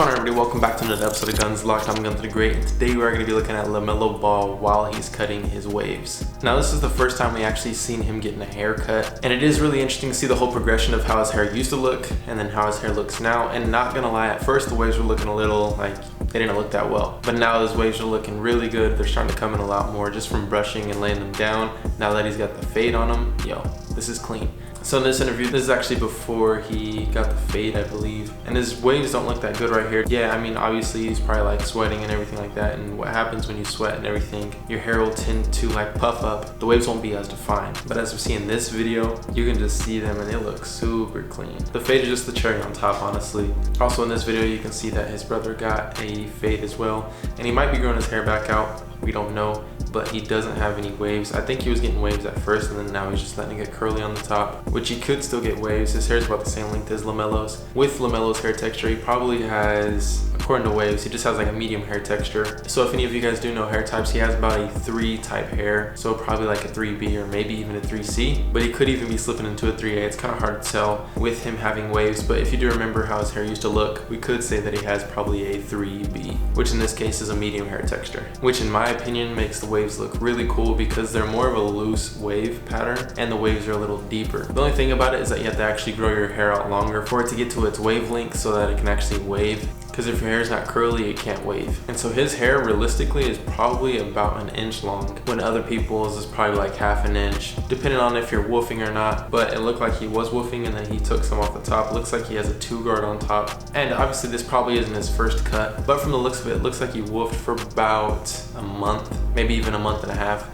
going on, everybody? Welcome back to another episode of Guns Locked. I'm Guns the Great, and today we're going to be looking at Lamelo Ball while he's cutting his waves. Now this is the first time we actually seen him getting a haircut, and it is really interesting to see the whole progression of how his hair used to look and then how his hair looks now. And not gonna lie, at first the waves were looking a little like they didn't look that well, but now those waves are looking really good. They're starting to come in a lot more just from brushing and laying them down. Now that he's got the fade on them, yo, this is clean. So in this interview, this is actually before he got the fade, I believe. And his waves don't look that good right here. Yeah, I mean, obviously he's probably like sweating and everything like that. And what happens when you sweat and everything, your hair will tend to like puff up. The waves won't be as defined. But as we see in this video, you can just see them and they look super clean. The fade is just the cherry on top, honestly. Also in this video, you can see that his brother got a fade as well. And he might be growing his hair back out. We don't know, but he doesn't have any waves. I think he was getting waves at first, and then now he's just letting it get curly on the top, which he could still get waves. His hair is about the same length as Lamelo's. With Lamelo's hair texture, he probably has, according to waves, he just has like a medium hair texture. So if any of you guys do know hair types, he has about a 3 type hair, so probably like a 3B or maybe even a 3C, but he could even be slipping into a 3A. It's kind of hard to tell with him having waves, but if you do remember how his hair used to look, we could say that he has probably a 3B, which in this case is a medium hair texture, which in my opinion makes the waves look really cool because they're more of a loose wave pattern and the waves are a little deeper. The only thing about it is that you have to actually grow your hair out longer for it to get to its wavelength so that it can actually wave. Because if your hair is not curly, it can't wave. And so his hair realistically is probably about 1 inch long, when other people's is probably like ½ an inch, depending on if you're woofing or not. But it looked like he was woofing and then he took some off the top. It looks like he has a 2 guard on top. And obviously this probably isn't his first cut, but from the looks of it, it looks like he woofed for about a month, maybe even 1.5 months,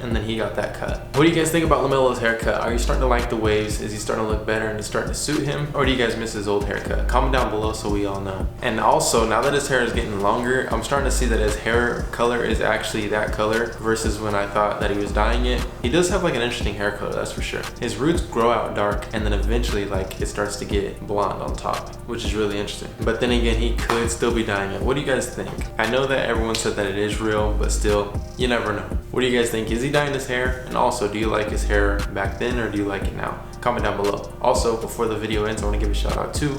and then he got that cut. What do you guys think about Lamelo's haircut? Are you starting to like the waves? Is he starting to look better and it's starting to suit him? Or do you guys miss his old haircut? Comment down below so we all know. And also, now that his hair is getting longer, I'm starting to see that his hair color is actually that color versus when I thought that he was dyeing it. He does have like an interesting hair color, that's for sure. His roots grow out dark and then eventually like it starts to get blonde on top, which is really interesting. But then again, he could still be dyeing it. What do you guys think? I know that everyone said that it is real, but still, you never know. What do you guys think? Is he dyeing his hair? And also, do you like his hair back then or do you like it now? Comment down below. Also, before the video ends, I want to give a shout out to,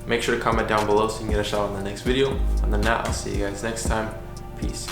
make sure to comment down below so you can get a shout out in the next video. And then that, I'll see you guys next time. Peace.